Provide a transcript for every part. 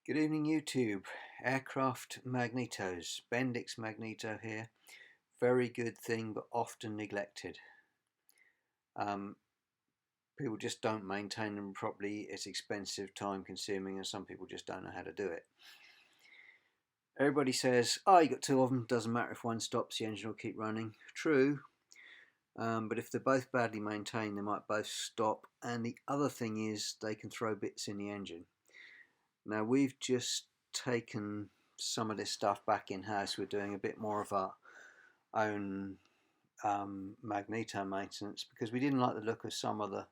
Good evening YouTube, aircraft magnetos, Bendix magneto here. Very good thing but often neglected. People just don't maintain them properly, it's expensive, time consuming, and some people just don't know how to do it. Everybody says, oh, you got two of them, doesn't matter if one stops, the engine will keep running. True, but if they're both badly maintained they might both stop, and the other thing is they can throw bits in the engine. Now we've just taken some of this stuff back in-house. We're doing a bit more of our own magneto maintenance because we didn't like the look of some of the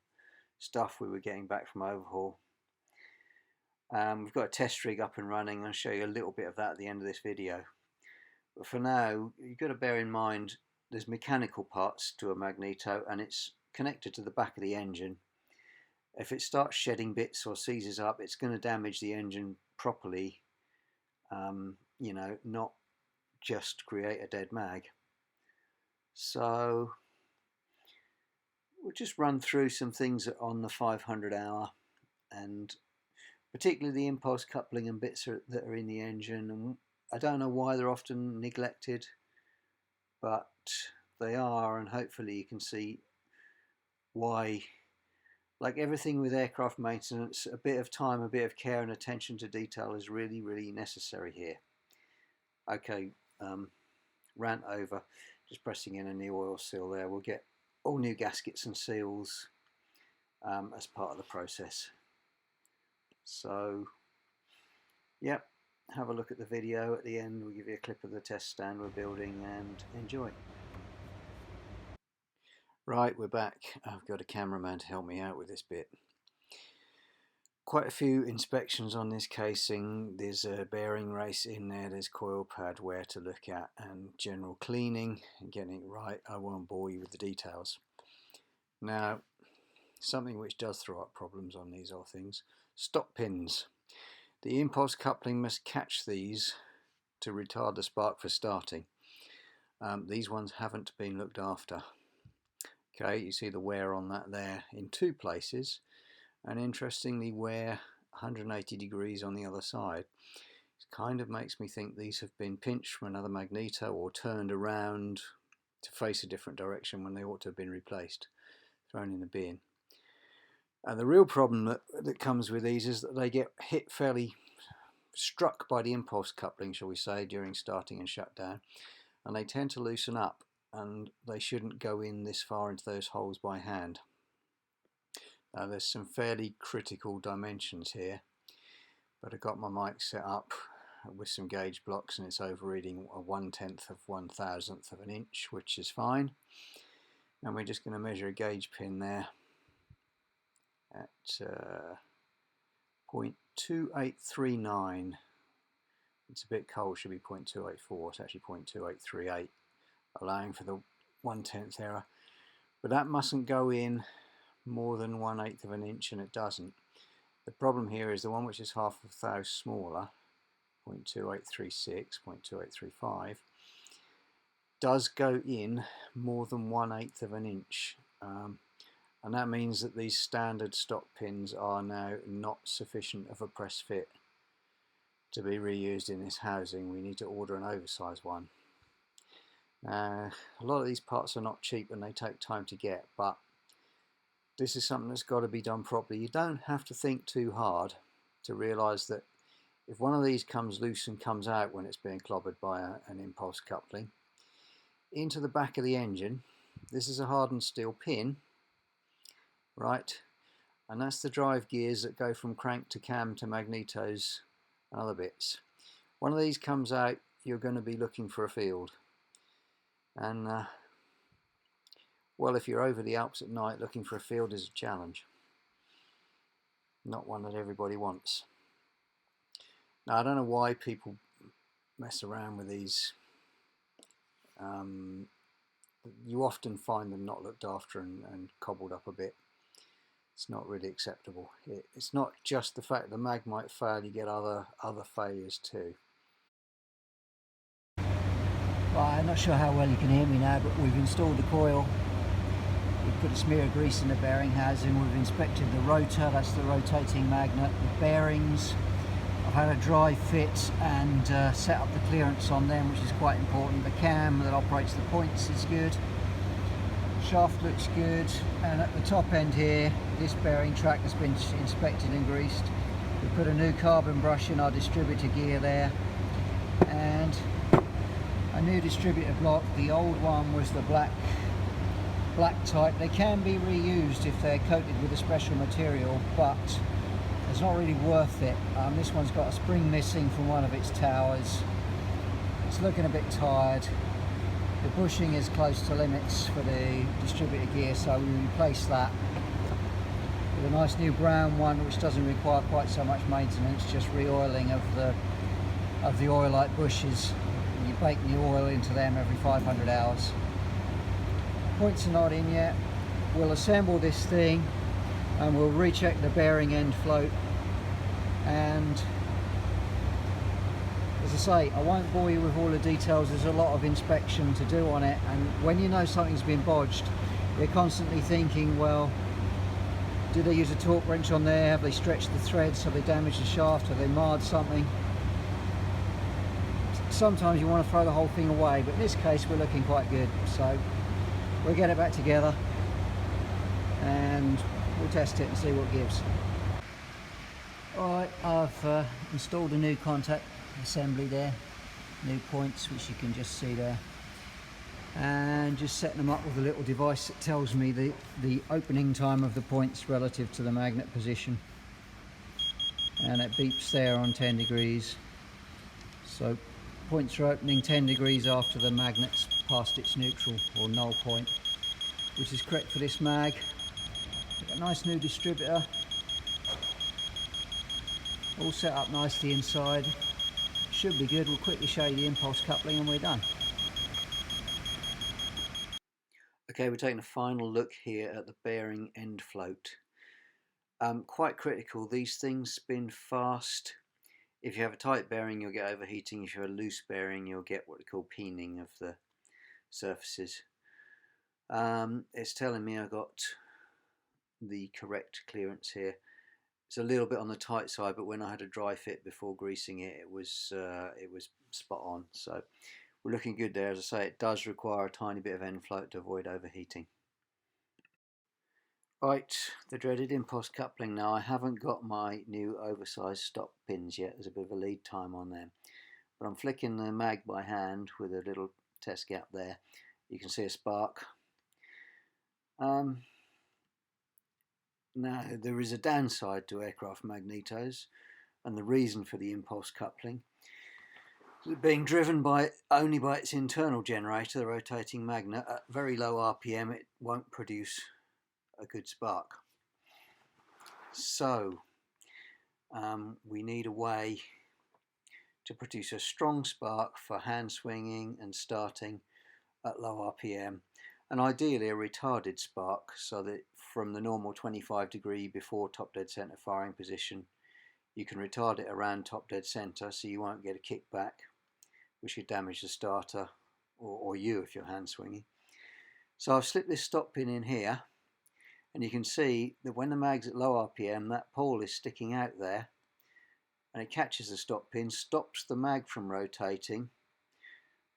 stuff we were getting back from overhaul. We've got a test rig up and running. I'll show you a little bit of that at the end of this video. But for now, you've got to bear in mind there's mechanical parts to a magneto and it's connected to the back of the engine. If it starts shedding bits or seizes up, it's going to damage the engine properly, you know, not just create a dead mag. So we'll just run through some things on the 500 hour, and particularly the impulse coupling and bits that are in the engine. And I don't know why they're often neglected, but they are, and hopefully you can see why. Like everything with aircraft maintenance, a bit of time, a bit of care and attention to detail is really, really necessary here. Okay, rant over. Just pressing in a new oil seal there. We'll get all new gaskets and seals as part of the process. So, yep, have a look at the video at the end. We'll give you a clip of the test stand we're building and enjoy. Right, we're back. I've got a cameraman to help me out with this bit. Quite a few inspections on this casing. There's a bearing race in there, there's coil pad wear to look at, and general cleaning and getting it right. I won't bore you with the details. Now, something which does throw up problems on these old things, stop pins. The impulse coupling must catch these to retard the spark for starting. These ones haven't been looked after. Okay, you see the wear on that there in two places, and interestingly wear 180 degrees on the other side. It kind of makes me think these have been pinched from another magneto or turned around to face a different direction when they ought to have been replaced, thrown in the bin. And the real problem that comes with these is that they get hit fairly, struck by the impulse coupling, shall we say, during starting and shutdown, and they tend to loosen up. And they shouldn't go in this far into those holes by hand. Now there's some fairly critical dimensions here, but I got my mic set up with some gauge blocks and it's overreading a 1/10 of 1,000th of an inch, which is fine. And we're just going to measure a gauge pin there at 0.2839. It's a bit cold, should be 0.284, it's actually 0.2838. Allowing for the 1/10 error, but that mustn't go in more than 1/8 of an inch, and it doesn't. The problem here is the one which is half a thou smaller, 0.2836, 0.2835, does go in more than 1/8 of an inch, and that means that these standard stock pins are now not sufficient of a press fit to be reused in this housing. We need to order an oversized one. A lot of these parts are not cheap and they take time to get, but this is something that's got to be done properly. You don't have to think too hard to realise that if one of these comes loose and comes out when it's being clobbered by an impulse coupling into the back of the engine, this is a hardened steel pin, right, and that's the drive gears that go from crank to cam to magnetos and other bits. One of these comes out, you're going to be looking for a field. And well, if you're over the Alps at night, looking for a field is a challenge. Not one that everybody wants. Now, I don't know why people mess around with these. You often find them not looked after and cobbled up a bit. It's not really acceptable. It's not just the fact the mag might fail, you get other failures too. Right, I'm not sure how well you can hear me now, but we've installed the coil. We've put a smear of grease in the bearing housing. We've inspected the rotor, that's the rotating magnet, the bearings. I've had a dry fit and set up the clearance on them, which is quite important. The cam that operates the points is good. Shaft looks good, and at the top end here, this bearing track has been inspected and greased. We put a new carbon brush in our distributor gear there, and a new distributor block. The old one was the black type. They can be reused if they're coated with a special material, but it's not really worth it. This one's got a spring missing from one of its towers. It's looking a bit tired. The bushing is close to limits for the distributor gear, so we replace that with a nice new brown one, which doesn't require quite so much maintenance, just re-oiling of the oil-like bushes. You bake new oil into them every 500 hours. Points are not in yet. We'll assemble this thing and we'll recheck the bearing end float, and as I say, I won't bore you with all the details. There's a lot of inspection to do on it, and when you know something's been bodged, you're constantly thinking, well, did they use a torque wrench on there? Have they stretched the threads? Have they damaged the shaft? Have they marred something? Sometimes you want to throw the whole thing away, but in this case we're looking quite good, so we'll get it back together and we'll test it and see what gives. Alright, I've installed a new contact assembly there, new points which you can just see there, and just setting them up with a little device that tells me the opening time of the points relative to the magnet position, and it beeps there on 10 degrees. So points are opening 10 degrees after the magnet's past its neutral or null point, which is correct for this mag. Got a nice new distributor, all set up nicely inside. Should be good. We'll quickly show you the impulse coupling and we're done. Okay, we're taking a final look here at the bearing end float. Quite critical, these things spin fast. If you have a tight bearing, you'll get overheating. If you have a loose bearing, you'll get what we call peening of the surfaces. It's telling me I got the correct clearance here. It's a little bit on the tight side, but when I had a dry fit before greasing it, it was spot on. So we're looking good there. As I say, it does require a tiny bit of end float to avoid overheating. Right, the dreaded impulse coupling. Now I haven't got my new oversized stop pins yet. There's a bit of a lead time on them, but I'm flicking the mag by hand with a little test gap there. You can see a spark. Now there is a downside to aircraft magnetos, and the reason for the impulse coupling is being driven only by its internal generator, the rotating magnet. At very low RPM it won't produce a good spark. So we need a way to produce a strong spark for hand swinging and starting at low RPM, and ideally a retarded spark, so that from the normal 25 degree before top dead center firing position, you can retard it around top dead center so you won't get a kickback which could damage the starter or you if you're hand swinging. So I've slipped this stop pin in here, and you can see that when the mag's at low RPM, that pole is sticking out there, and it catches the stop pin, stops the mag from rotating,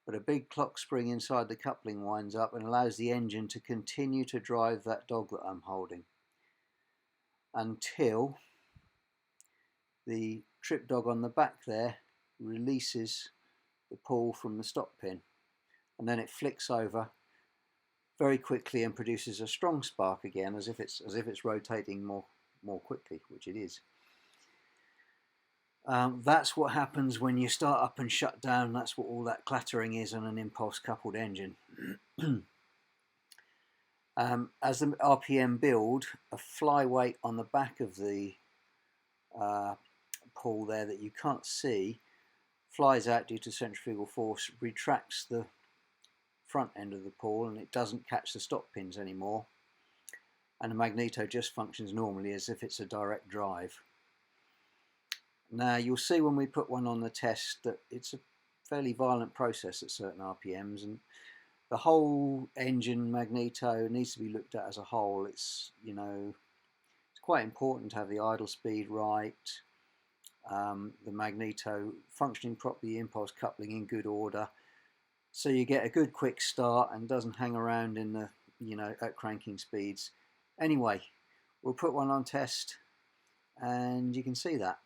but a big clock spring inside the coupling winds up and allows the engine to continue to drive that dog that I'm holding until the trip dog on the back there releases the pull from the stop pin, and then it flicks over very quickly and produces a strong spark again, as if it's rotating more quickly, which it is. That's what happens when you start up and shut down. That's what all that clattering is on an impulse coupled engine. As the RPM build, a flyweight on the back of the pull there that you can't see flies out due to centrifugal force, retracts the front end of the pull, and it doesn't catch the stop pins anymore, and the magneto just functions normally as if it's a direct drive. Now you'll see when we put one on the test that it's a fairly violent process at certain RPMs, and the whole engine magneto needs to be looked at as a whole. It's, you know, it's quite important to have the idle speed right, the Magneto functioning properly, impulse coupling in good order, so you get a good quick start and doesn't hang around in the, at cranking speeds. Anyway, we'll put one on test and you can see that.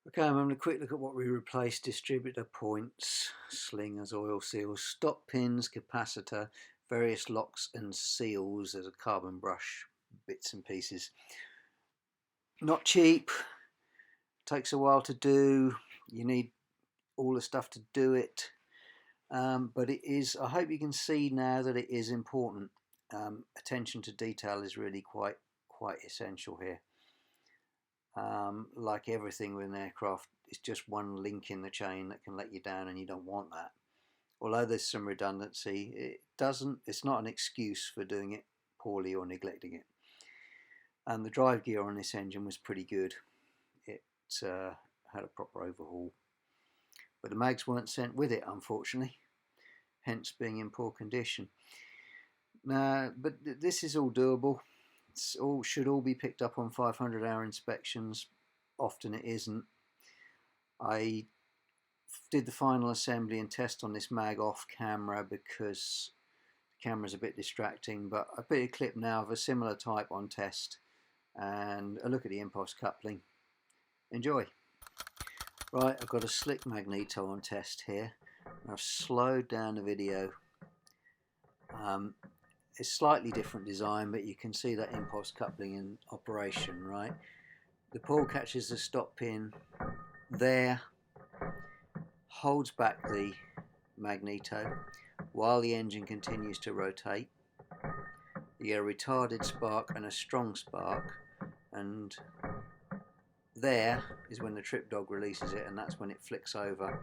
Okay, I'm having a quick look at what we replaced: distributor points, slingers, oil seals, stop pins, capacitor, various locks and seals. There's a carbon brush, bits and pieces. Not cheap, takes a while to do, you need all the stuff to do it, but it is, I hope you can see now that it is important. Attention to detail is really quite essential here. Like everything with an aircraft, it's just one link in the chain that can let you down, and you don't want that. Although there's some redundancy, it's not an excuse for doing it poorly or neglecting it. And the drive gear on this engine was pretty good. It had a proper overhaul, but the mags weren't sent with it, unfortunately, hence being in poor condition. Now, but this is all doable. Should all be picked up on 500-hour inspections. Often it isn't. I did the final assembly and test on this mag off camera because the camera's a bit distracting, but I put a clip now of a similar type on test and a look at the impulse coupling. Enjoy. Right, I've got a slick Magneto on test here. I've slowed down the video. It's slightly different design, but you can see that impulse coupling in operation, right? The pawl catches the stop pin there, holds back the Magneto while the engine continues to rotate. You get a retarded spark and a strong spark, and there is when the trip dog releases it, and that's when it flicks over,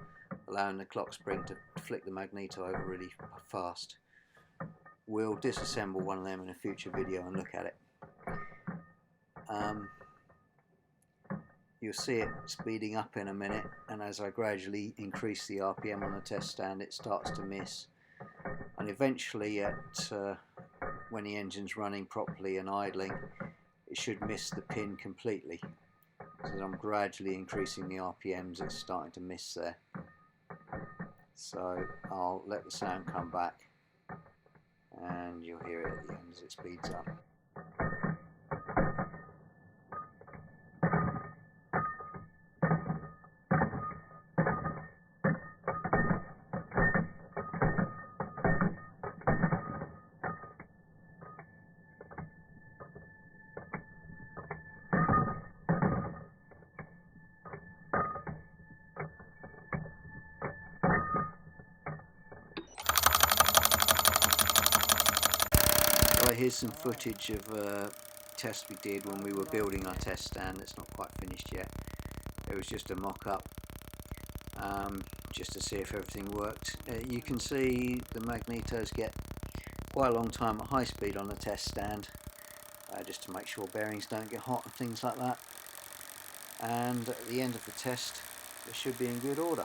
allowing the clock spring to flick the Magneto over really fast. We'll disassemble one of them in a future video and look at it. You'll see it speeding up in a minute, and as I gradually increase the RPM on the test stand, it starts to miss, and eventually when the engine's running properly and idling, it should miss the pin completely. As I'm gradually increasing the RPMs, it's starting to miss there. So I'll let the sound come back, and you'll hear it at the end as it speeds up. Right, here's some footage of a test we did when we were building our test stand. It's not quite finished yet. It was just a mock-up, just to see if everything worked. You can see the Magnetos get quite a long time at high speed on the test stand, just to make sure bearings don't get hot and things like that. And at the end of the test, they should be in good order.